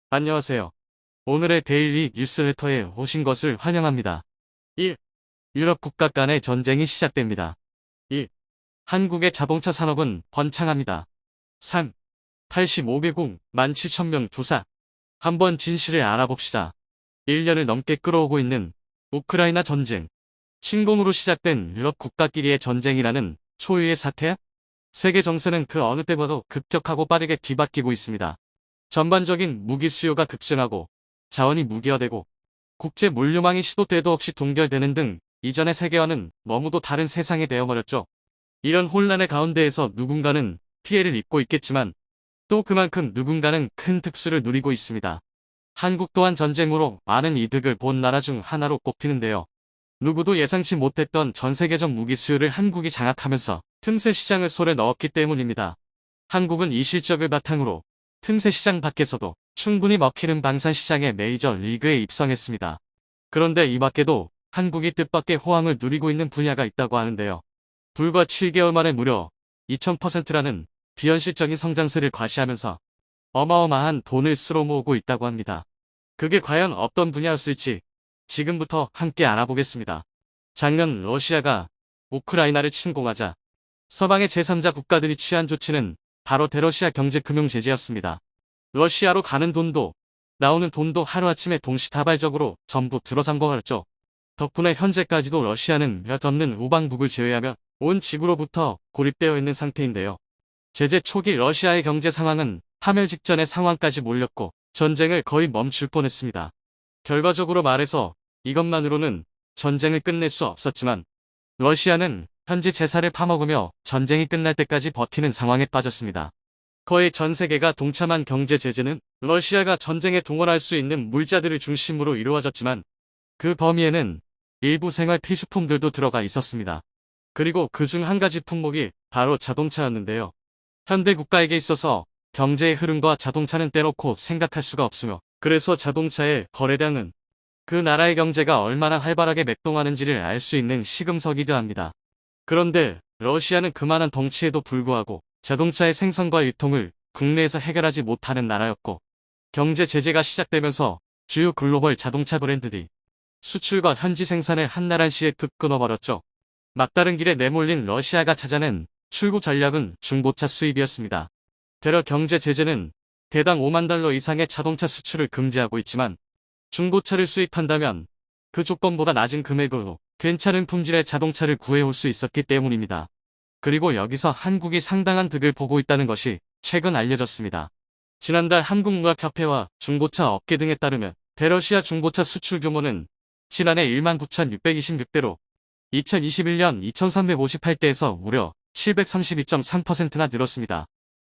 안녕하세요. 오늘의 데일리 뉴스레터에 오신 것을 환영합니다. 1. 유럽 국가 간의 전쟁이 시작됩니다. 2. 한국의 자동차 산업은 번창합니다. 3. 85개국 17,000명 조사. 한번 진실을 알아봅시다. 1년을 넘게 끌어오고 있는 우크라이나 전쟁. 침공으로 시작된 유럽 국가끼리의 전쟁이라는 초유의 사태? 세계 정세는 그 어느 때보다도 급격하고 빠르게 뒤바뀌고 있습니다. 전반적인 무기 수요가 급증하고 자원이 무기화되고 국제 물류망이 시도 때도 없이 동결되는 등 이전의 세계와는 너무도 다른 세상이 되어버렸죠. 이런 혼란의 가운데에서 누군가는 피해를 입고 있겠지만 또 그만큼 누군가는 큰 특수를 누리고 있습니다. 한국 또한 전쟁으로 많은 이득을 본 나라 중 하나로 꼽히는데요. 누구도 예상치 못했던 전 세계적 무기 수요를 한국이 장악하면서 틈새 시장을 손에 넣었기 때문입니다. 한국은 이 실적을 바탕으로 틈새 시장 밖에서도 충분히 먹히는 방산 시장의 메이저 리그에 입성했습니다. 그런데 이 밖에도 한국이 뜻밖의 호황을 누리고 있는 분야가 있다고 하는데요. 불과 7개월 만에 무려 2000%라는 비현실적인 성장세를 과시하면서 어마어마한 돈을 쓸어 모으고 있다고 합니다. 그게 과연 어떤 분야였을지 지금부터 함께 알아보겠습니다. 작년 러시아가 우크라이나를 침공하자 서방의 제3자 국가들이 취한 조치는 바로 대러시아 경제금융 제재였습니다. 러시아로 가는 돈도 나오는 돈도 하루아침에 동시다발적으로 전부 들어잠궈버렸죠. 덕분에 현재까지도 러시아는 몇 없는 우방국을 제외하며 온 지구로부터 고립되어 있는 상태인데요. 제재 초기 러시아의 경제 상황은 파멸 직전의 상황까지 몰렸고 전쟁을 거의 멈출 뻔했습니다. 결과적으로 말해서 이것만으로는 전쟁을 끝낼 수 없었지만 러시아는 현지 재산을 파먹으며 전쟁이 끝날 때까지 버티는 상황에 빠졌습니다. 거의 전 세계가 동참한 경제 제재는 러시아가 전쟁에 동원할 수 있는 물자들을 중심으로 이루어졌지만 그 범위에는 일부 생활 필수품들도 들어가 있었습니다. 그리고 그중 한 가지 품목이 바로 자동차였는데요. 현대 국가에게 있어서 경제의 흐름과 자동차는 떼놓고 생각할 수가 없으며 그래서 자동차의 거래량은 그 나라의 경제가 얼마나 활발하게 맥동하는지를 알 수 있는 시금석이기도 합니다. 그런데 러시아는 그만한 덩치에도 불구하고 자동차의 생산과 유통을 국내에서 해결하지 못하는 나라였고 경제 제재가 시작되면서 주요 글로벌 자동차 브랜드들이 수출과 현지 생산을 한나란시에 툭 끊어버렸죠. 막다른 길에 내몰린 러시아가 찾아낸 출구 전략은 중고차 수입이었습니다. 대러 경제 제재는 대당 5만 달러 이상의 자동차 수출을 금지하고 있지만 중고차를 수입한다면 그 조건보다 낮은 금액으로 괜찮은 품질의 자동차를 구해올 수 있었기 때문입니다. 그리고 여기서 한국이 상당한 득을 보고 있다는 것이 최근 알려졌습니다. 지난달 한국무역협회와 중고차 업계 등에 따르면 대러시아 중고차 수출 규모는 지난해 19,626대로 2021년 2,358대에서 무려 732.3%나 늘었습니다.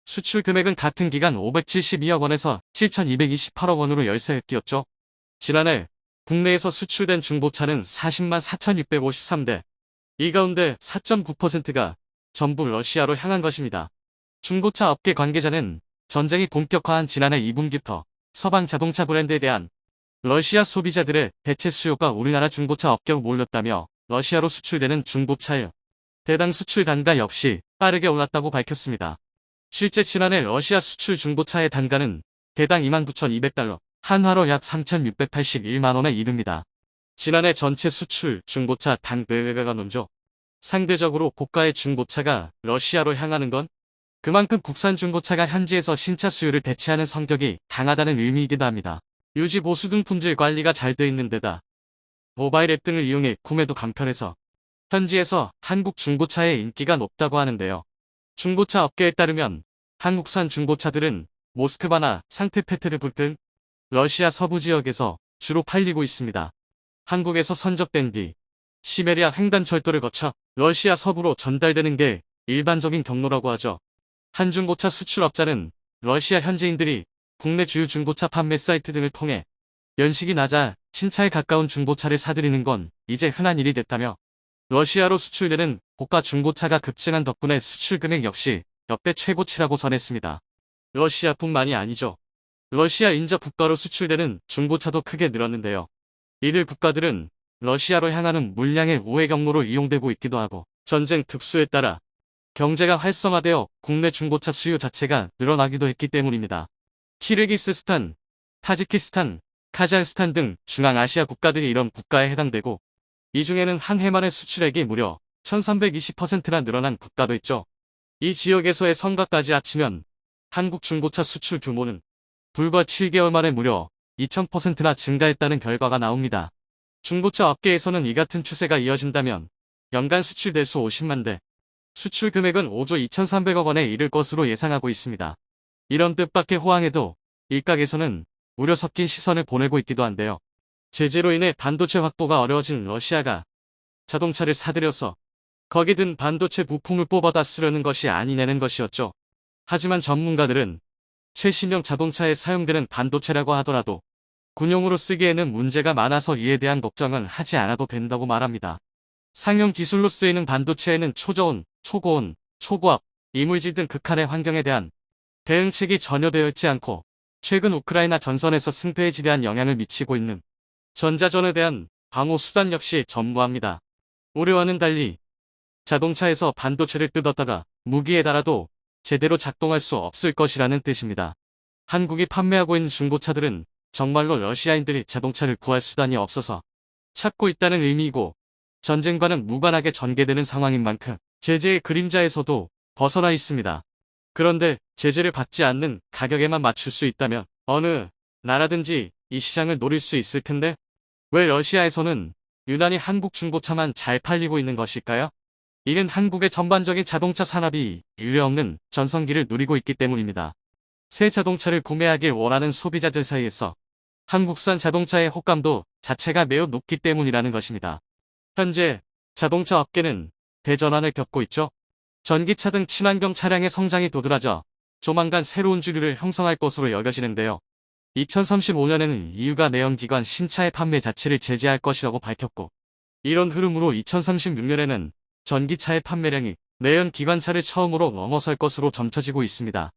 수출 금액은 같은 기간 572억 원에서 7,228억 원으로 열세에 뛰었죠. 지난해 국내에서 수출된 중고차는 40만 4,653대. 이 가운데 4.9%가 전부 러시아로 향한 것입니다. 중고차 업계 관계자는 전쟁이 본격화한 지난해 2분기부터 서방 자동차 브랜드에 대한 러시아 소비자들의 대체 수요가 우리나라 중고차 업계로 몰렸다며 러시아로 수출되는 중고차의 대당 수출 단가 역시 빠르게 올랐다고 밝혔습니다. 실제 지난해 러시아 수출 중고차의 단가는 대당 29,200달러, 한화로 약 3,681만 원에 이릅니다. 지난해 전체 수출 중고차 단가가 넘죠. 상대적으로 고가의 중고차가 러시아로 향하는 건 그만큼 국산 중고차가 현지에서 신차 수요를 대체하는 성격이 강하다는 의미이기도 합니다. 유지 보수 등 품질 관리가 잘 돼 있는 데다 모바일 앱 등을 이용해 구매도 간편해서 현지에서 한국 중고차의 인기가 높다고 하는데요. 중고차 업계에 따르면 한국산 중고차들은 모스크바나 상트페테르부르크 등 러시아 서부 지역에서 주로 팔리고 있습니다. 한국에서 선적된 뒤 시베리아 횡단철도를 거쳐 러시아 서부로 전달되는 게 일반적인 경로라고 하죠. 한 중고차 수출업자는 러시아 현지인들이 국내 주요 중고차 판매 사이트 등을 통해 연식이 낮아 신차에 가까운 중고차를 사들이는 건 이제 흔한 일이 됐다며 러시아로 수출되는 고가 중고차가 급증한 덕분에 수출 금액 역시 역대 최고치라고 전했습니다. 러시아뿐만이 아니죠. 러시아 인접 국가로 수출되는 중고차도 크게 늘었는데요. 이들 국가들은 러시아로 향하는 물량의 우회 경로로 이용되고 있기도 하고 전쟁 특수에 따라 경제가 활성화되어 국내 중고차 수요 자체가 늘어나기도 했기 때문입니다. 키르기스스탄, 타지키스탄, 카자흐스탄 등 중앙아시아 국가들이 이런 국가에 해당되고 이 중에는 한 해만의 수출액이 무려 1320%나 늘어난 국가도 있죠. 이 지역에서의 성과까지 합치면 한국 중고차 수출 규모는 불과 7개월 만에 무려 2000%나 증가했다는 결과가 나옵니다. 중고차 업계에서는 이 같은 추세가 이어진다면 연간 수출 대수 50만 대, 수출 금액은 5조 2300억 원에 이를 것으로 예상하고 있습니다. 이런 뜻밖의 호황에도 일각에서는 우려 섞인 시선을 보내고 있기도 한데요. 제재로 인해 반도체 확보가 어려워진 러시아가 자동차를 사들여서 거기 든 반도체 부품을 뽑아다 쓰려는 것이 아니냐는 것이었죠. 하지만 전문가들은 최신형 자동차에 사용되는 반도체라고 하더라도 군용으로 쓰기에는 문제가 많아서 이에 대한 걱정은 하지 않아도 된다고 말합니다. 상용 기술로 쓰이는 반도체에는 초저온, 초고온, 초고압, 이물질 등 극한의 환경에 대한 대응책이 전혀 되어 있지 않고 최근 우크라이나 전선에서 승패에 지대한 영향을 미치고 있는 전자전에 대한 방호 수단 역시 전무합니다. 우려와는 달리 자동차에서 반도체를 뜯었다가 무기에 달아도 제대로 작동할 수 없을 것이라는 뜻입니다. 한국이 판매하고 있는 중고차들은 정말로 러시아인들이 자동차를 구할 수단이 없어서 찾고 있다는 의미이고 전쟁과는 무관하게 전개되는 상황인 만큼 제재의 그림자에서도 벗어나 있습니다. 그런데 제재를 받지 않는 가격에만 맞출 수 있다면 어느 나라든지 이 시장을 노릴 수 있을 텐데 왜 러시아에서는 유난히 한국 중고차만 잘 팔리고 있는 것일까요? 이는 한국의 전반적인 자동차 산업이 유례없는 전성기를 누리고 있기 때문입니다. 새 자동차를 구매하길 원하는 소비자들 사이에서 한국산 자동차의 호감도 자체가 매우 높기 때문이라는 것입니다. 현재 자동차 업계는 대전환을 겪고 있죠. 전기차 등 친환경 차량의 성장이 도드라져 조만간 새로운 주류를 형성할 것으로 여겨지는데요. 2035년에는 EU가 내연기관 신차의 판매 자체를 제재할 것이라고 밝혔고 이런 흐름으로 2036년에는 전기차의 판매량이 내연기관차를 처음으로 넘어설 것으로 점쳐지고 있습니다.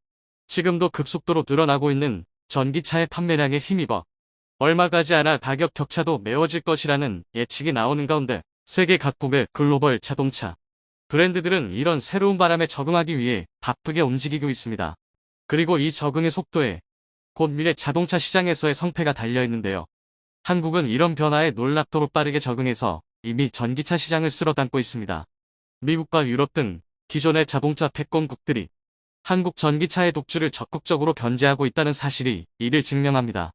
지금도 급속도로 늘어나고 있는 전기차의 판매량에 힘입어 얼마 가지 않아 가격 격차도 메워질 것이라는 예측이 나오는 가운데 세계 각국의 글로벌 자동차 브랜드들은 이런 새로운 바람에 적응하기 위해 바쁘게 움직이고 있습니다. 그리고 이 적응의 속도에 곧 미래 자동차 시장에서의 성패가 달려있는데요. 한국은 이런 변화에 놀랍도록 빠르게 적응해서 이미 전기차 시장을 쓸어담고 있습니다. 미국과 유럽 등 기존의 자동차 패권국들이 한국 전기차의 독주를 적극적으로 견제하고 있다는 사실이 이를 증명합니다.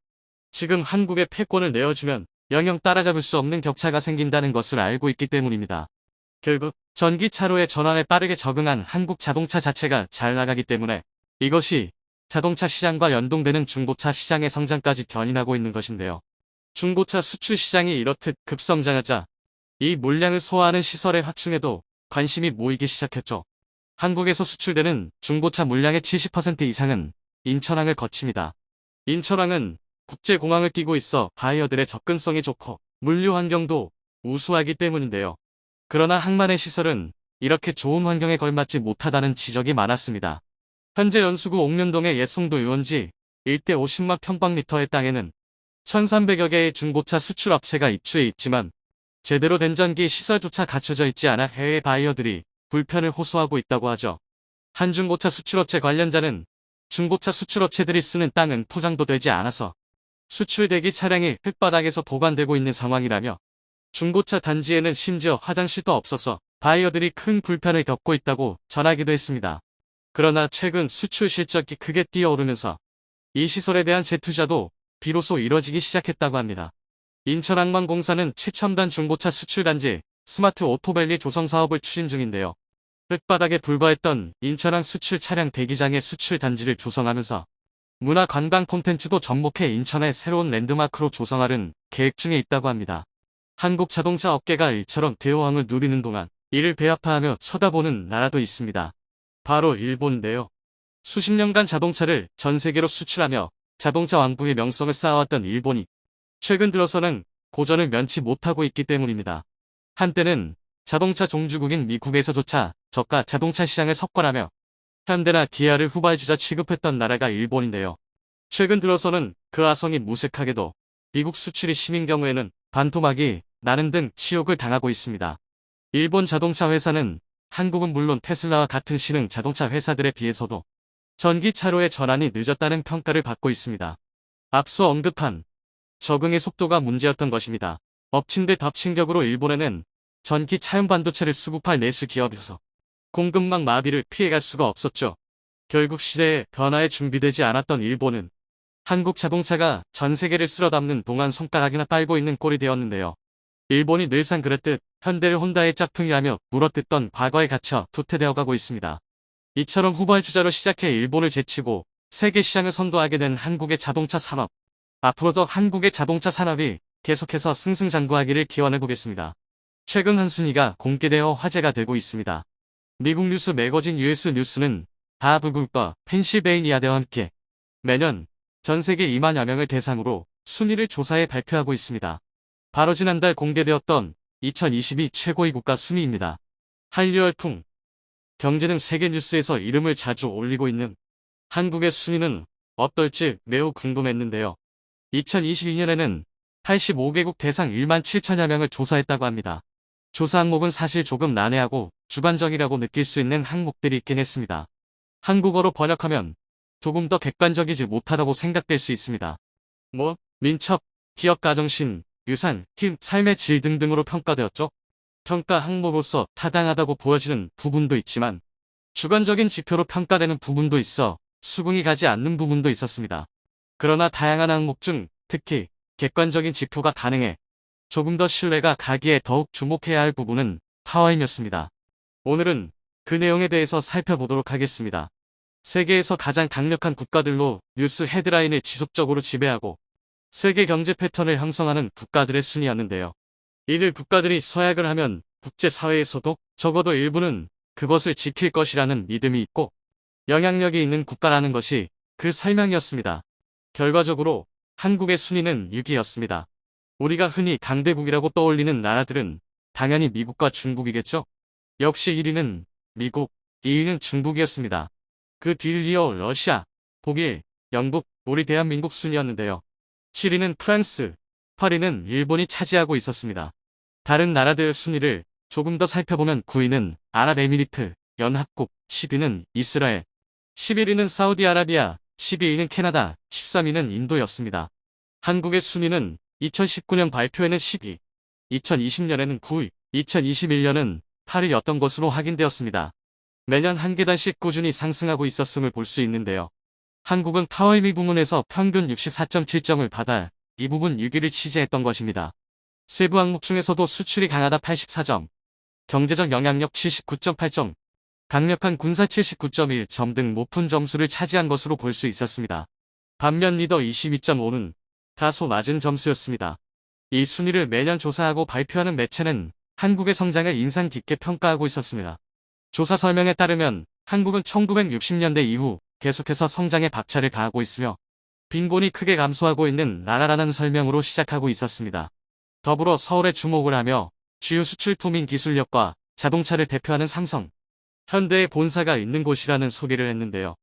지금 한국의 패권을 내어주면 영영 따라잡을 수 없는 격차가 생긴다는 것을 알고 있기 때문입니다. 결국 전기차로의 전환에 빠르게 적응한 한국 자동차 자체가 잘 나가기 때문에 이것이 자동차 시장과 연동되는 중고차 시장의 성장까지 견인하고 있는 것인데요. 중고차 수출 시장이 이렇듯 급성장하자 이 물량을 소화하는 시설의 확충에도 관심이 모이기 시작했죠. 한국에서 수출되는 중고차 물량의 70% 이상은 인천항을 거칩니다. 인천항은 국제공항을 끼고 있어 바이어들의 접근성이 좋고 물류 환경도 우수하기 때문인데요. 그러나 항만의 시설은 이렇게 좋은 환경에 걸맞지 못하다는 지적이 많았습니다. 현재 연수구 옥면동의 예송도 유원지 일대 50만 평방미터의 땅에는 1300여 개의 중고차 수출 업체가 입주해 있지만 제대로 된 전기 시설조차 갖춰져 있지 않아 해외 바이어들이 불편을 호소하고 있다고 하죠. 한 중고차 수출업체 관련자는 중고차 수출업체들이 쓰는 땅은 포장도 되지 않아서 수출 대기 차량이 흙바닥에서 보관되고 있는 상황이라며 중고차 단지에는 심지어 화장실도 없어서 바이어들이 큰 불편을 겪고 있다고 전하기도 했습니다. 그러나 최근 수출 실적이 크게 뛰어오르면서 이 시설에 대한 재투자도 비로소 이뤄지기 시작했다고 합니다. 인천항만공사는 최첨단 중고차 수출단지 스마트 오토밸리 조성 사업을 추진 중인데요. 흙바닥에 불과했던 인천항 수출 차량 대기장의 수출 단지를 조성하면서 문화 관광 콘텐츠도 접목해 인천의 새로운 랜드마크로 조성하는 계획 중에 있다고 합니다. 한국 자동차 업계가 이처럼 대호황을 누리는 동안 이를 배아파하며 쳐다보는 나라도 있습니다. 바로 일본인데요. 수십 년간 자동차를 전 세계로 수출하며 자동차 왕국의 명성을 쌓아왔던 일본이 최근 들어서는 고전을 면치 못하고 있기 때문입니다. 한때는 자동차 종주국인 미국에서조차 저가 자동차 시장을 석권하며 현대나 기아를 후발주자 취급했던 나라가 일본인데요. 최근 들어서는 그 아성이 무색하게도 미국 수출이 심인 경우에는 반토막이 나는 등 치욕을 당하고 있습니다. 일본 자동차 회사는 한국은 물론 테슬라와 같은 신흥 자동차 회사들에 비해서도 전기차로의 전환이 늦었다는 평가를 받고 있습니다. 앞서 언급한 적응의 속도가 문제였던 것입니다. 엎친 데 덮친 격으로 일본에는 전기 차용 반도체를 수급할 내수 기업에서 공급망 마비를 피해갈 수가 없었죠. 결국 시대의 변화에 준비되지 않았던 일본은 한국 자동차가 전 세계를 쓸어담는 동안 손가락이나 빨고 있는 꼴이 되었는데요. 일본이 늘상 그랬듯 현대를 혼다의 짝퉁이라며 물어뜯던 과거에 갇혀 도태되어 가고 있습니다. 이처럼 후발주자로 시작해 일본을 제치고 세계 시장을 선도하게 된 한국의 자동차 산업. 앞으로도 한국의 자동차 산업이 계속해서 승승장구하기를 기원해보겠습니다. 최근 한 순위가 공개되어 화제가 되고 있습니다. 미국 뉴스 매거진 US 뉴스는 다부굴과 펜실베이니아대와 함께 매년 전 세계 2만여 명을 대상으로 순위를 조사해 발표하고 있습니다. 바로 지난달 공개되었던 2022 최고위 국가 순위입니다. 한류 열풍, 경제 등 세계 뉴스에서 이름을 자주 올리고 있는 한국의 순위는 어떨지 매우 궁금했는데요. 2022년에는 85개국 대상 1만 7천여 명을 조사했다고 합니다. 조사 항목은 사실 조금 난해하고 주관적이라고 느낄 수 있는 항목들이 있긴 했습니다. 한국어로 번역하면 조금 더 객관적이지 못하다고 생각될 수 있습니다. 민첩, 기업 가정신, 유산, 힘, 삶의 질 등등으로 평가되었죠. 평가 항목으로서 타당하다고 보여지는 부분도 있지만 주관적인 지표로 평가되는 부분도 있어 수긍이 가지 않는 부분도 있었습니다. 그러나 다양한 항목 중 특히 객관적인 지표가 가능해 조금 더 신뢰가 가기에 더욱 주목해야 할 부분은 파워임이었습니다. 오늘은 그 내용에 대해서 살펴보도록 하겠습니다. 세계에서 가장 강력한 국가들로 뉴스 헤드라인을 지속적으로 지배하고 세계 경제 패턴을 형성하는 국가들의 순위였는데요. 이들 국가들이 서약을 하면 국제사회에서도 적어도 일부는 그것을 지킬 것이라는 믿음이 있고 영향력이 있는 국가라는 것이 그 설명이었습니다. 결과적으로 한국의 순위는 6위였습니다. 우리가 흔히 강대국이라고 떠올리는 나라들은 당연히 미국과 중국이겠죠? 역시 1위는 미국, 2위는 중국이었습니다. 그 뒤를 이어 러시아, 독일, 영국, 우리 대한민국 순이었는데요. 7위는 프랑스, 8위는 일본이 차지하고 있었습니다. 다른 나라들 순위를 조금 더 살펴보면 9위는 아랍에미리트, 연합국, 10위는 이스라엘, 11위는 사우디아라비아, 12위는 캐나다, 13위는 인도였습니다. 한국의 순위는 2019년 발표에는 10위, 2020년에는 9위, 2021년은 8위였던 것으로 확인되었습니다. 매년 한 계단씩 꾸준히 상승하고 있었음을 볼 수 있는데요. 한국은 타워임이 부문에서 평균 64.7점을 받아 이 부분 6위를 취재했던 것입니다. 세부 항목 중에서도 수출이 강하다 84점, 경제적 영향력 79.8점, 강력한 군사 79.1점 등 높은 점수를 차지한 것으로 볼 수 있었습니다. 반면 리더 22.5는 다소 낮은 점수였습니다. 이 순위를 매년 조사하고 발표하는 매체는 한국의 성장을 인상 깊게 평가하고 있었습니다. 조사 설명에 따르면 한국은 1960년대 이후 계속해서 성장에 박차를 가하고 있으며 빈곤이 크게 감소하고 있는 나라라는 설명으로 시작하고 있었습니다. 더불어 서울에 주목을 하며 주요 수출품인 기술력과 자동차를 대표하는 삼성, 현대의 본사가 있는 곳이라는 소개를 했는데요.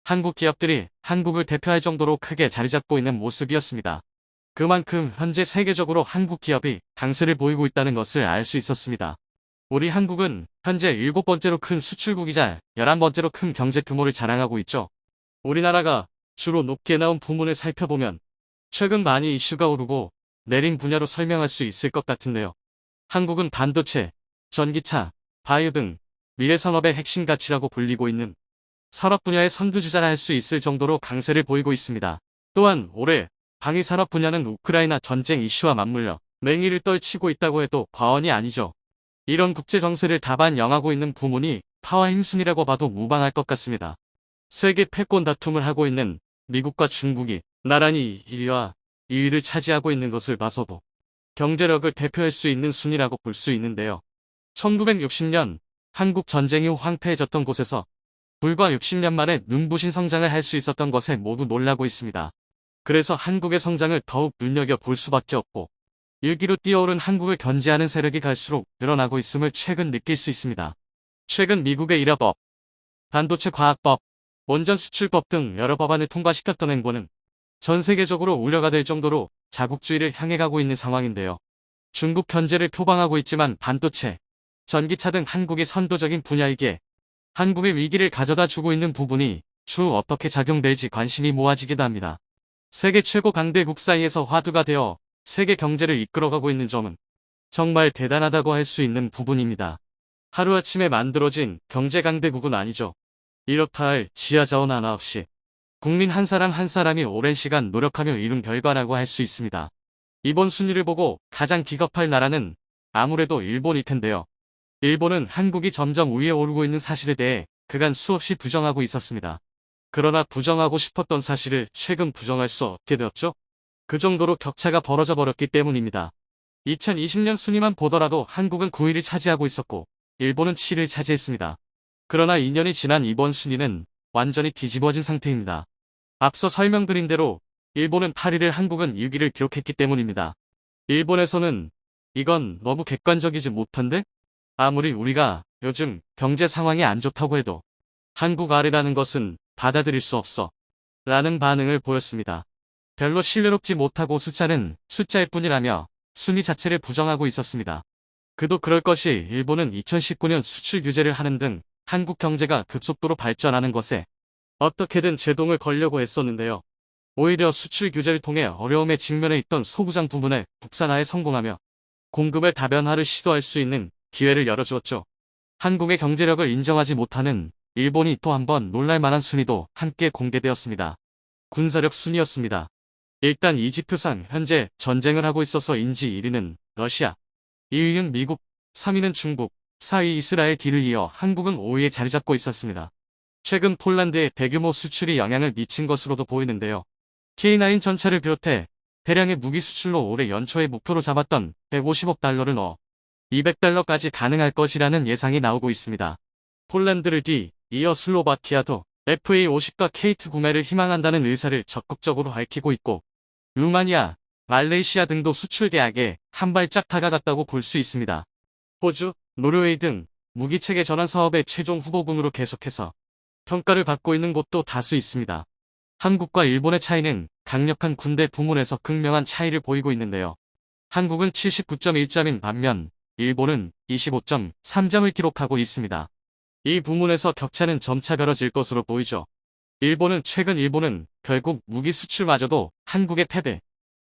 한국 기업들이 한국을 대표할 정도로 크게 자리잡고 있는 모습이었습니다. 그만큼 현재 세계적으로 한국 기업이 강세를 보이고 있다는 것을 알 수 있었습니다. 우리 한국은 현재 7번째로 큰 수출국이자 11번째로 큰 경제 규모를 자랑하고 있죠. 우리나라가 주로 높게 나온 부문을 살펴보면 최근 많이 이슈가 오르고 내린 분야로 설명할 수 있을 것 같은데요. 한국은 반도체, 전기차, 바이오 등 미래 산업의 핵심 가치라고 불리고 있는 산업 분야의 선두주자라 할 수 있을 정도로 강세를 보이고 있습니다. 또한 올해 방위산업 분야는 우크라이나 전쟁 이슈와 맞물려 맹위를 떨치고 있다고 해도 과언이 아니죠. 이런 국제 정세를 다반영하고 있는 부문이 파워힘 순위라고 봐도 무방할 것 같습니다. 세계 패권 다툼을 하고 있는 미국과 중국이 나란히 1위와 2위를 차지하고 있는 것을 봐서도 경제력을 대표할 수 있는 순위라고 볼 수 있는데요. 1960년 한국 전쟁 이후 황폐해졌던 곳에서 불과 60년 만에 눈부신 성장을 할 수 있었던 것에 모두 놀라고 있습니다. 그래서 한국의 성장을 더욱 눈여겨볼 수밖에 없고 6위로 뛰어오른 한국을 견제하는 세력이 갈수록 늘어나고 있음을 최근 느낄 수 있습니다. 최근 미국의 일화법, 반도체 과학법, 원전 수출법 등 여러 법안을 통과시켰던 행보는 전 세계적으로 우려가 될 정도로 자국주의를 향해 가고 있는 상황인데요. 중국 견제를 표방하고 있지만 반도체, 전기차 등 한국의 선도적인 분야이기에 한국의 위기를 가져다 주고 있는 부분이 추후 어떻게 작용될지 관심이 모아지기도 합니다. 세계 최고 강대국 사이에서 화두가 되어 세계 경제를 이끌어가고 있는 점은 정말 대단하다고 할 수 있는 부분입니다. 하루아침에 만들어진 경제 강대국은 아니죠. 이렇다 할 지하자원 하나 없이 국민 한 사람 한 사람이 오랜 시간 노력하며 이룬 결과라고 할 수 있습니다. 이번 순위를 보고 가장 기겁할 나라는 아무래도 일본일 텐데요. 일본은 한국이 점점 위에 오르고 있는 사실에 대해 그간 수없이 부정하고 있었습니다. 그러나 부정하고 싶었던 사실을 최근 부정할 수 없게 되었죠. 그 정도로 격차가 벌어져 버렸기 때문입니다. 2020년 순위만 보더라도 한국은 9위를 차지하고 있었고 일본은 7위를 차지했습니다. 그러나 2년이 지난 이번 순위는 완전히 뒤집어진 상태입니다. 앞서 설명드린 대로 일본은 8위를 한국은 6위를 기록했기 때문입니다. 일본에서는 이건 너무 객관적이지 못한데? 아무리 우리가 요즘 경제 상황이 안 좋다고 해도 한국 아래라는 것은 받아들일 수 없어 라는 반응을 보였습니다. 별로 신뢰롭지 못하고 숫자는 숫자일 뿐이라며 순위 자체를 부정하고 있었습니다. 그도 그럴 것이 일본은 2019년 수출 규제를 하는 등 한국 경제가 급속도로 발전하는 것에 어떻게든 제동을 걸려고 했었는데요. 오히려 수출 규제를 통해 어려움에 직면해 있던 소부장 부문의 국산화에 성공하며 공급의 다변화를 시도할 수 있는 기회를 열어주었죠. 한국의 경제력을 인정하지 못하는 일본이 또 한 번 놀랄만한 순위도 함께 공개되었습니다. 군사력 순위였습니다. 일단 이 지표상 현재 전쟁을 하고 있어서인지 1위는 러시아, 2위는 미국, 3위는 중국, 4위 이스라엘 뒤를 이어 한국은 5위에 자리 잡고 있었습니다. 최근 폴란드에 대규모 수출이 영향을 미친 것으로도 보이는데요. K9 전차를 비롯해 대량의 무기 수출로 올해 연초에 목표로 잡았던 150억 달러를 넣어 200달러까지 가능할 것이라는 예상이 나오고 있습니다. 폴란드를 이어 슬로바키아도 FA50과 K2 구매를 희망한다는 의사를 적극적으로 밝히고 있고 루마니아, 말레이시아 등도 수출 계약에 한 발짝 다가갔다고 볼 수 있습니다. 호주, 노르웨이 등 무기체계 전환 사업의 최종 후보군으로 계속해서 평가를 받고 있는 곳도 다수 있습니다. 한국과 일본의 차이는 강력한 군대 부문에서 극명한 차이를 보이고 있는데요. 한국은 79.1점인 반면 일본은 25.3점을 기록하고 있습니다. 이 부문에서 격차는 점차 벌어질 것으로 보이죠. 최근 일본은 결국 무기 수출마저도 한국의 패배,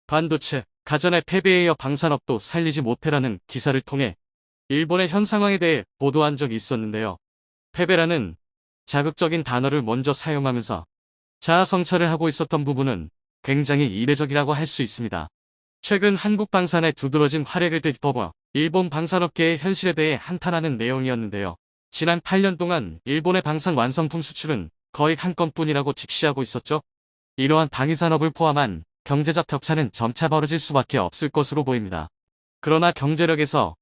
반도체, 가전의 패배에 이어 방산업도 살리지 못해라는 기사를 통해 일본의 현 상황에 대해 보도한 적이 있었는데요. 패배라는 자극적인 단어를 먼저 사용하면서 자아 성찰을 하고 있었던 부분은 굉장히 이례적이라고 할 수 있습니다. 최근 한국 방산에 두드러진 활약을 되짚어봐 일본 방산업계의 현실에 대해 한탄하는 내용이었는데요. 지난 8년 동안 일본의 방산 완성품 수출은 거의 한 건뿐이라고 직시하고 있었죠. 이러한 방위산업을 포함한 경제적 격차는 점차 벌어질 수밖에 없을 것으로 보입니다. 그러나 경제력에서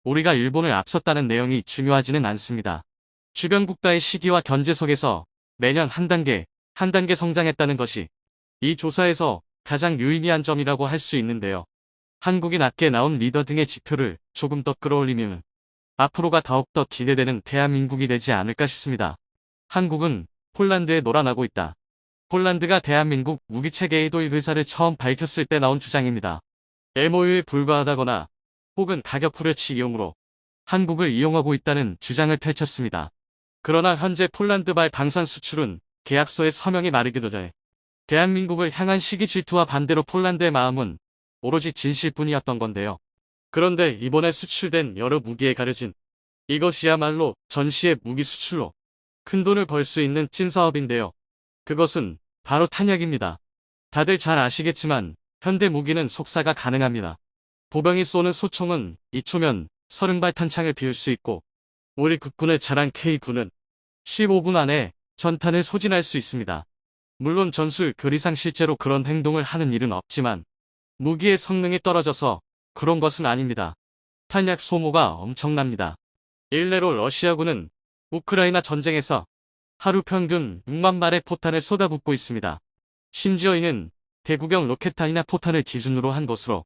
우리가 일본을 앞섰다는 내용이 중요하지는 않습니다. 주변 국가의 시기와 견제 속에서 매년 한 단계 성장했다는 것이 이 조사에서 가장 유의미한 점이라고 할 수 있는데요. 한국이 낮게 나온 리더 등의 지표를 조금 더 끌어올리면 앞으로가 더욱더 기대되는 대한민국이 되지 않을까 싶습니다. 한국은 폴란드에 놀아나고 있다. 폴란드가 대한민국 무기체계의 도입 의사를 처음 밝혔을 때 나온 주장입니다. MOU에 불과하다거나 혹은 가격 후려치 이용으로 한국을 이용하고 있다는 주장을 펼쳤습니다. 그러나 현재 폴란드발 방산 수출은 계약서에 서명이 마르기도 전에 대한민국을 향한 시기 질투와 반대로 폴란드의 마음은 오로지 진실뿐이었던 건데요. 그런데 이번에 수출된 여러 무기에 가려진 이것이야말로 전시의 무기 수출로 큰돈을 벌 수 있는 찐사업인데요. 그것은 바로 탄약입니다. 다들 잘 아시겠지만 현대 무기는 속사가 가능합니다. 보병이 쏘는 소총은 2초면 30발 탄창을 비울 수 있고 우리 국군의 자랑 K9는 15분 안에 전탄을 소진할 수 있습니다. 물론 전술 교리상 실제로 그런 행동을 하는 일은 없지만 무기의 성능이 떨어져서 그런 것은 아닙니다. 탄약 소모가 엄청납니다. 일례로 러시아군은 우크라이나 전쟁에서 하루 평균 6만 발의 포탄을 쏟아붓고 있습니다. 심지어 이는 대구경 로켓탄이나 포탄을 기준으로 한 것으로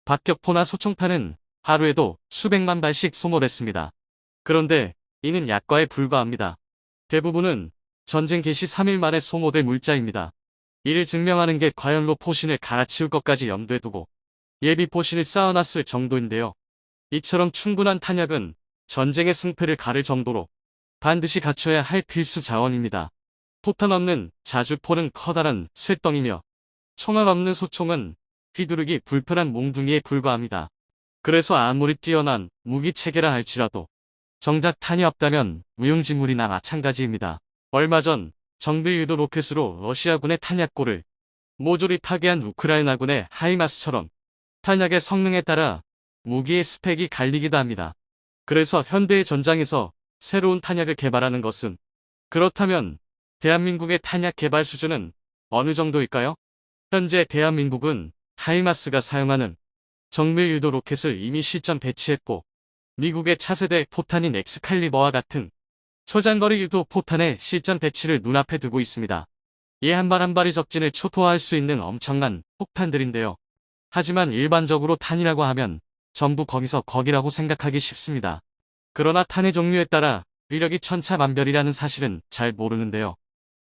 박격포나 소총탄은 하루에도 수백만 발씩 소모됐습니다. 그런데 이는 약과에 불과합니다. 대부분은 전쟁 개시 3일 만에 소모될 물자입니다. 이를 증명하는 게 과연 포신을 갈아치울 것까지 염두에 두고 예비 포신을 쌓아놨을 정도인데요. 이처럼 충분한 탄약은 전쟁의 승패를 가를 정도로 반드시 갖춰야 할 필수 자원입니다. 포탄 없는 자주포는 커다란 쇳덩이며 총알 없는 소총은 휘두르기 불편한 몽둥이에 불과합니다. 그래서 아무리 뛰어난 무기 체계라 할지라도 정작 탄이 없다면 무용지물이나 마찬가지입니다. 얼마 전 정밀 유도 로켓으로 러시아군의 탄약고를 모조리 파괴한 우크라이나군의 하이마스처럼 탄약의 성능에 따라 무기의 스펙이 갈리기도 합니다. 그래서 현대의 전장에서 새로운 탄약을 개발하는 것은, 그렇다면 대한민국의 탄약 개발 수준은 어느 정도일까요? 현재 대한민국은 하이마스가 사용하는 정밀 유도 로켓을 이미 실전 배치했고, 미국의 차세대 포탄인 엑스칼리버와 같은 초장거리 유도 포탄의 실전 배치를 눈앞에 두고 있습니다. 이 한 발 한 발이 적진을 초토화할 수 있는 엄청난 폭탄들인데요. 하지만 일반적으로 탄이라고 하면 전부 거기서 거기라고 생각하기 쉽습니다. 그러나 탄의 종류에 따라 위력이 천차만별이라는 사실은 잘 모르는데요.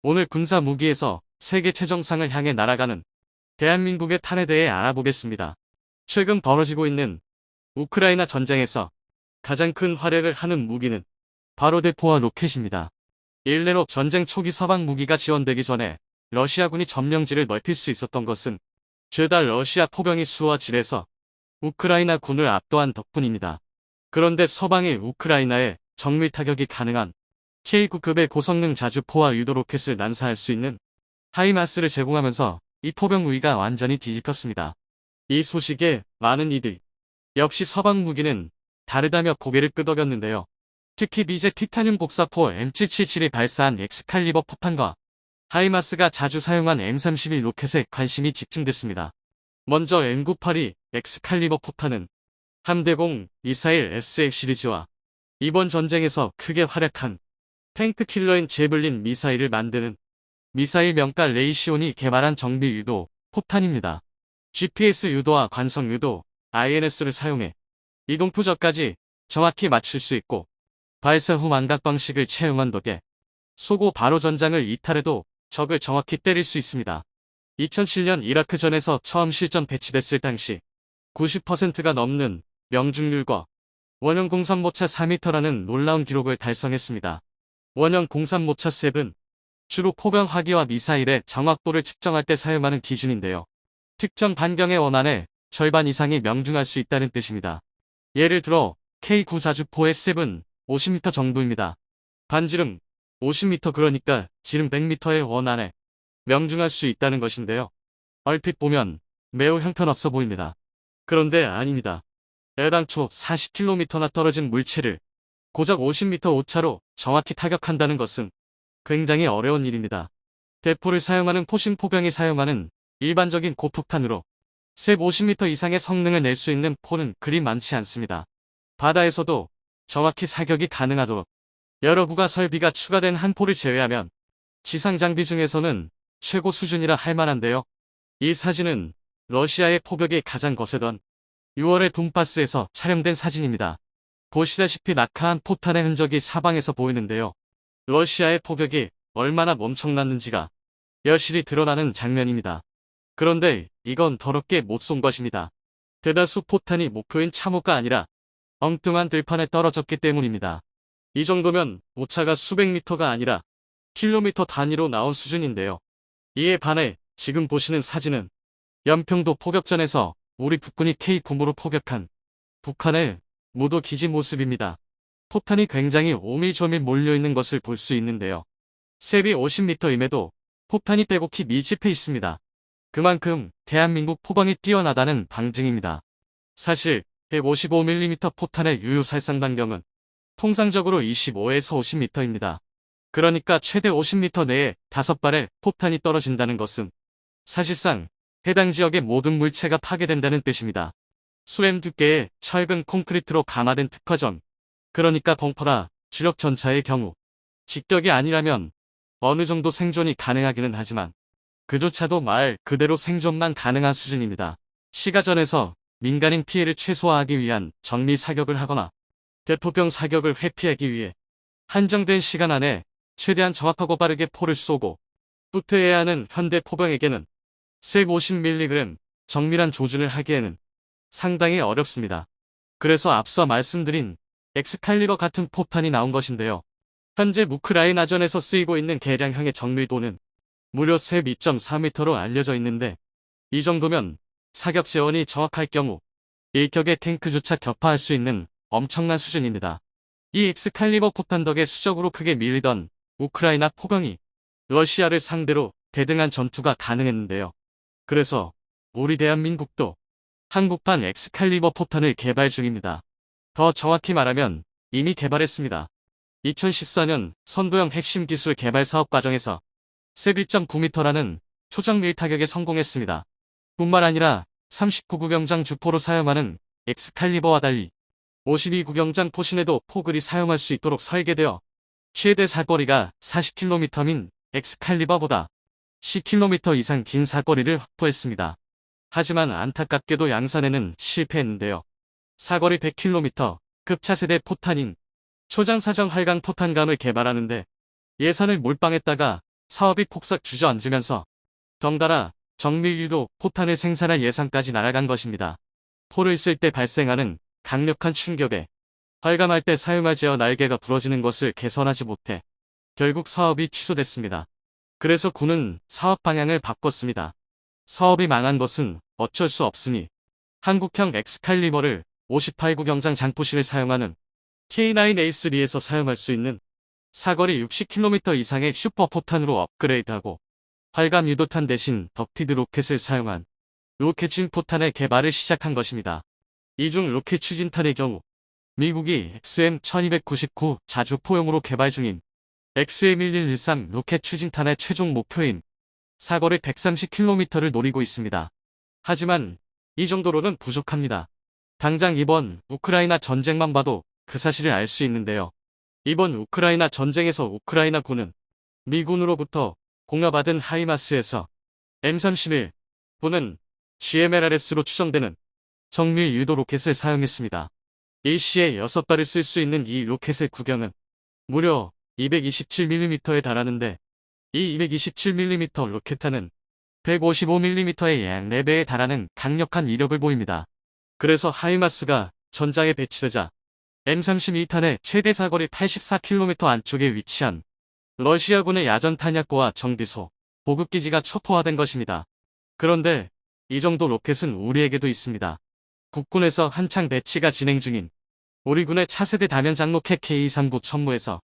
오늘 군사 무기에서 세계 최정상을 향해 날아가는 대한민국의 탄에 대해 알아보겠습니다. 최근 벌어지고 있는 우크라이나 전쟁에서 가장 큰 활약을 하는 무기는 바로 대포와 로켓입니다. 일례로 전쟁 초기 서방 무기가 지원되기 전에 러시아군이 점령지를 넓힐 수 있었던 것은 죄다 러시아 포병의 수와 질에서 우크라이나 군을 압도한 덕분입니다. 그런데 서방이 우크라이나에 정밀 타격이 가능한 K9급의 고성능 자주포와 유도 로켓을 난사할 수 있는 하이마스를 제공하면서 이 포병 우위가 완전히 뒤집혔습니다. 이 소식에 많은 이들 역시 서방 무기는 다르다며 고개를 끄덕였는데요. 특히 미제 티타늄 복사포 M777이 발사한 엑스칼리버 포탄과 하이마스가 자주 사용한 M31 로켓에 관심이 집중됐습니다. 먼저 M982 엑스칼리버 포탄은 함대공 미사일 SF 시리즈와 이번 전쟁에서 크게 활약한 탱크 킬러인 제블린 미사일을 만드는 미사일 명가 레이시온이 개발한 정밀 유도 포탄입니다. GPS 유도와 관성 유도 INS를 사용해 이동 표적까지 정확히 맞출 수 있고, 발사 후 망각 방식을 채용한 덕에 쏘고 바로 전장을 이탈해도 적을 정확히 때릴 수 있습니다. 2007년 이라크전에서 처음 실전 배치됐을 당시 90%가 넘는 명중률과 원형 공산모차 4m라는 놀라운 기록을 달성했습니다. 원형 공산모차 7은 주로 포병 화기와 미사일의 정확도를 측정할 때 사용하는 기준인데요. 특정 반경의 원안에 절반 이상이 명중할 수 있다는 뜻입니다. 예를 들어 K9 자주포의 7은 50m 정도입니다. 반지름 50m, 그러니까 지름 100m의 원안에 명중할 수 있다는 것인데요. 얼핏 보면 매우 형편없어 보입니다. 그런데 아닙니다. 애당초 40km나 떨어진 물체를 고작 50m 오차로 정확히 타격한다는 것은 굉장히 어려운 일입니다. 대포를 사용하는 포신 포병이 사용하는 일반적인 고폭탄으로 셉 50m 이상의 성능을 낼 수 있는 포는 그리 많지 않습니다. 바다에서도 정확히 사격이 가능하도록 여러 부가 설비가 추가된 한 포를 제외하면 지상 장비 중에서는 최고 수준이라 할 만한데요. 이 사진은 러시아의 포격이 가장 거세던 6월의 돈바스에서 촬영된 사진입니다. 보시다시피 낙하한 포탄의 흔적이 사방에서 보이는데요. 러시아의 포격이 얼마나 엄청났는지가 여실히 드러나는 장면입니다. 그런데 이건 더럽게 못 쏜 것입니다. 대다수 포탄이 목표인 참호가 아니라 엉뚱한 들판에 떨어졌기 때문입니다. 이 정도면 오차가 수백 미터가 아니라 킬로미터 단위로 나온 수준인데요. 이에 반해 지금 보시는 사진은 연평도 포격전에서 우리 국군이 K9으로 포격한 북한의 무도 기지 모습입니다. 포탄이 굉장히 오밀조밀 몰려있는 것을 볼 수 있는데요. 셉이 50m임에도 포탄이 빼곡히 밀집해 있습니다. 그만큼 대한민국 포방이 뛰어나다는 방증입니다. 사실 155mm 포탄의 유효 살상 반경은 통상적으로 25에서 50m입니다. 그러니까 최대 50m 내에 5발의 포탄이 떨어진다는 것은 사실상 해당 지역의 모든 물체가 파괴된다는 뜻입니다. 수엠 두께의 철근 콘크리트로 감화된 특화전, 그러니까 벙퍼나 주력 전차의 경우 직격이 아니라면 어느 정도 생존이 가능하기는 하지만 그조차도 말 그대로 생존만 가능한 수준입니다. 시가전에서 민간인 피해를 최소화하기 위한 정밀 사격을 하거나 대포병 사격을 회피하기 위해 한정된 시간 안에 최대한 정확하고 빠르게 포를 쏘고 후퇴해야 하는 현대 포병에게는 셉 50mg 정밀한 조준을 하기에는 상당히 어렵습니다. 그래서 앞서 말씀드린 엑스칼리버 같은 포탄이 나온 것인데요. 현재 우크라이나전에서 쓰이고 있는 개량형의 정밀도는 무려 셉 2.4m로 알려져 있는데 이 정도면 사격 재원이 정확할 경우 일격의 탱크조차 격파할 수 있는 엄청난 수준입니다. 이 엑스칼리버 포탄 덕에 수적으로 크게 밀리던 우크라이나 포병이 러시아를 상대로 대등한 전투가 가능했는데요. 그래서 우리 대한민국도 한국판 엑스칼리버 포탄을 개발 중입니다. 더 정확히 말하면 이미 개발했습니다. 2014년 선도형 핵심 기술 개발 사업 과정에서 셉 1.9m라는 초정밀 타격에 성공했습니다. 뿐만 아니라 39구경장 주포로 사용하는 엑스칼리버와 달리 52구경장 포신에도 포글이 사용할 수 있도록 설계되어 최대 사거리가 40km인 엑스칼리버보다 10km 이상 긴 사거리를 확보했습니다. 하지만 안타깝게도 양산에는 실패했는데요. 사거리 100km 급 차세대 포탄인 초장사정 활강 포탄감을 개발하는데 예산을 몰빵했다가 사업이 폭삭 주저앉으면서 덩달아 정밀유도 포탄을 생산할 예산까지 날아간 것입니다. 포를 쓸 때 발생하는 강력한 충격에 활감할 때 사용할 제어 날개가 부러지는 것을 개선하지 못해 결국 사업이 취소됐습니다. 그래서 군은 사업 방향을 바꿨습니다. 사업이 망한 것은 어쩔 수 없으니 한국형 엑스칼리버를 58구경장 장포신을 사용하는 K9A3에서 사용할 수 있는 사거리 60km 이상의 슈퍼포탄으로 업그레이드하고 활감 유도탄 대신 덕티드 로켓을 사용한 로켓 추진포탄의 개발을 시작한 것입니다. 이중 로켓 추진탄의 경우 미국이 XM1299 자주 포용으로 개발 중인 XM1113 로켓 추진탄의 최종 목표인 사거리 130km를 노리고 있습니다. 하지만 이 정도로는 부족합니다. 당장 이번 우크라이나 전쟁만 봐도 그 사실을 알 수 있는데요. 이번 우크라이나 전쟁에서 우크라이나 군은 미군으로부터 공여받은 하이마스에서 M31 또는 GMLRS로 추정되는 정밀 유도 로켓을 사용했습니다. 일시에 6발을 쓸 수 있는 이 로켓의 구경은 무려 227mm에 달하는데 이 227mm 로켓탄은 155mm의 약 4배에 달하는 강력한 위력을 보입니다. 그래서 하이마스가 전장에 배치되자 M32탄의 최대 사거리 84km 안쪽에 위치한 러시아군의 야전 탄약고와 정비소, 보급기지가 초토화된 것입니다. 그런데 이 정도 로켓은 우리에게도 있습니다. 국군에서 한창 배치가 진행 중인 우리 군의 차세대 다면장 로켓 K239 천무에서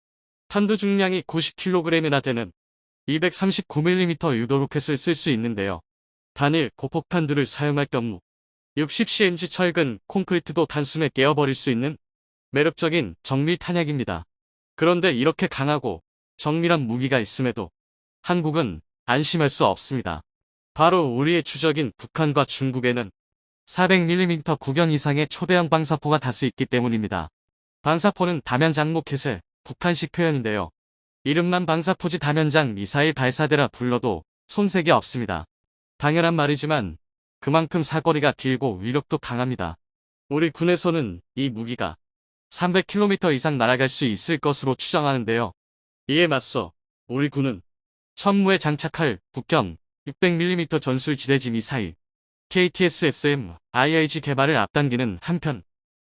탄두 중량이 90kg이나 되는 239mm 유도 로켓을 쓸 수 있는데요. 단일 고폭탄두를 사용할 경우 60cm 철근 콘크리트도 단숨에 깨어버릴 수 있는 매력적인 정밀 탄약입니다. 그런데 이렇게 강하고 정밀한 무기가 있음에도 한국은 안심할 수 없습니다. 바로 우리의 주적인 북한과 중국에는 400mm 구경 이상의 초대형 방사포가 다수 있기 때문입니다. 방사포는 다면장 로켓의 북한식 표현인데요. 이름만 방사포지 다면장 미사일 발사대라 불러도 손색이 없습니다. 당연한 말이지만 그만큼 사거리가 길고 위력도 강합니다. 우리 군에서는 이 무기가 300km 이상 날아갈 수 있을 것으로 추정하는데요. 이에 맞서 우리 군은 천무에 장착할 북경 600mm 전술 지대지 미사일 KTS-SM IIG 개발을 앞당기는 한편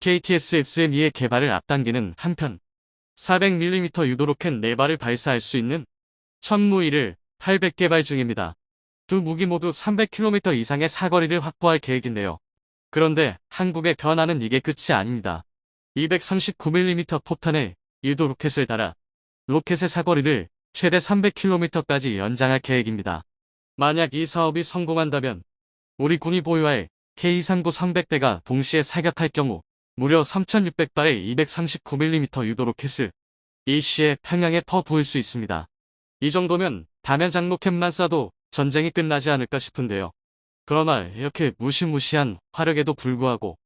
KTS-SM2의 개발을 앞당기는 한편 400mm 유도 로켓 4발을 발사할 수 있는 천무1을 800개발 중입니다. 두 무기 모두 300km 이상의 사거리를 확보할 계획인데요. 그런데 한국의 변화는 이게 끝이 아닙니다. 239mm 포탄에 유도 로켓을 달아 로켓의 사거리를 최대 300km까지 연장할 계획입니다. 만약 이 사업이 성공한다면 우리 군이 보유할 K239 300대가 동시에 사격할 경우 무려 3600발의 239mm 유도 로켓을 일시에 평양에 퍼부을 수 있습니다. 이 정도면 다면장 로켓만 쏴도 전쟁이 끝나지 않을까 싶은데요. 그러나 이렇게 무시무시한 화력에도 불구하고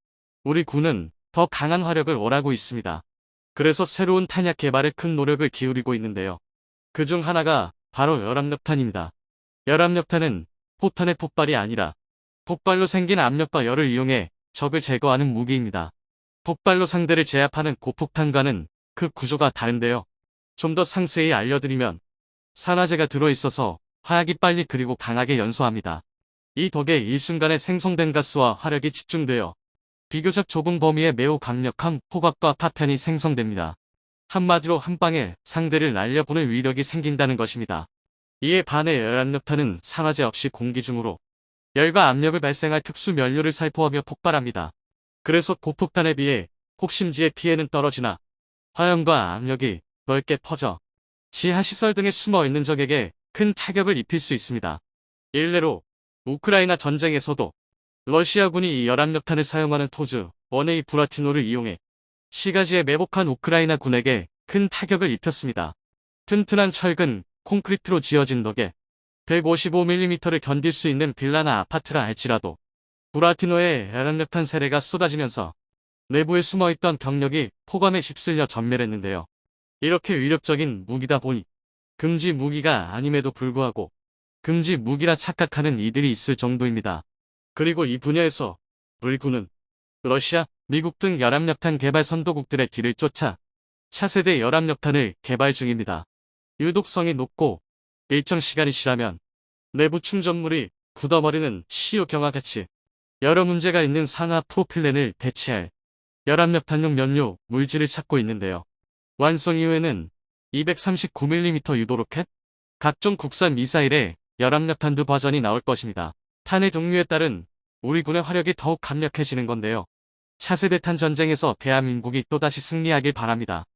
우리 군은 더 강한 화력을 원하고 있습니다. 그래서 새로운 탄약 개발에 큰 노력을 기울이고 있는데요. 그중 하나가 바로 열압력탄입니다. 열압력탄은 포탄의 폭발이 아니라 폭발로 생긴 압력과 열을 이용해 적을 제거하는 무기입니다. 폭발로 상대를 제압하는 고폭탄과는 그 구조가 다른데요. 좀 더 상세히 알려드리면 산화제가 들어있어서 화약이 빨리 그리고 강하게 연소합니다. 이 덕에 일순간에 생성된 가스와 화력이 집중되어 비교적 좁은 범위에 매우 강력한 포각과 파편이 생성됩니다. 한마디로 한 방에 상대를 날려보낼 위력이 생긴다는 것입니다. 이에 반해 열압력탄은 산화제 없이 공기 중으로 열과 압력을 발생할 특수 연료를 살포하며 폭발합니다. 그래서 고폭탄에 비해 폭심지의 피해는 떨어지나 화염과 압력이 넓게 퍼져 지하시설 등에 숨어 있는 적에게 큰 타격을 입힐 수 있습니다. 일례로 우크라이나 전쟁에서도 러시아군이 이 열압력탄을 사용하는 토즈 1A 브라티노를 이용해 시가지에 매복한 우크라이나 군에게 큰 타격을 입혔습니다. 튼튼한 철근, 콘크리트로 지어진 덕에 155mm를 견딜 수 있는 빌라나 아파트라 할지라도 브라티노의 열압력탄 세례가 쏟아지면서 내부에 숨어있던 병력이 폭감에 휩쓸려 전멸했는데요. 이렇게 위력적인 무기다 보니 금지 무기가 아님에도 불구하고 금지 무기라 착각하는 이들이 있을 정도입니다. 그리고 이 분야에서 우리 군은 러시아, 미국 등 열압력탄 개발 선도국들의 뒤를 쫓아 차세대 열압력탄을 개발 중입니다. 유독성이 높고 일정 시간이 지나면 내부 충전물이 굳어버리는 CO경과 같이 여러 문제가 있는 산화 프로필렌을 대체할 열압력탄용 연료 물질을 찾고 있는데요. 완성 이후에는 239mm 유도 로켓, 각종 국산 미사일의 열압력탄두 버전이 나올 것입니다. 탄의 종류에 따른 우리 군의 화력이 더욱 강력해지는 건데요. 차세대 탄 전쟁에서 대한민국이 또다시 승리하길 바랍니다.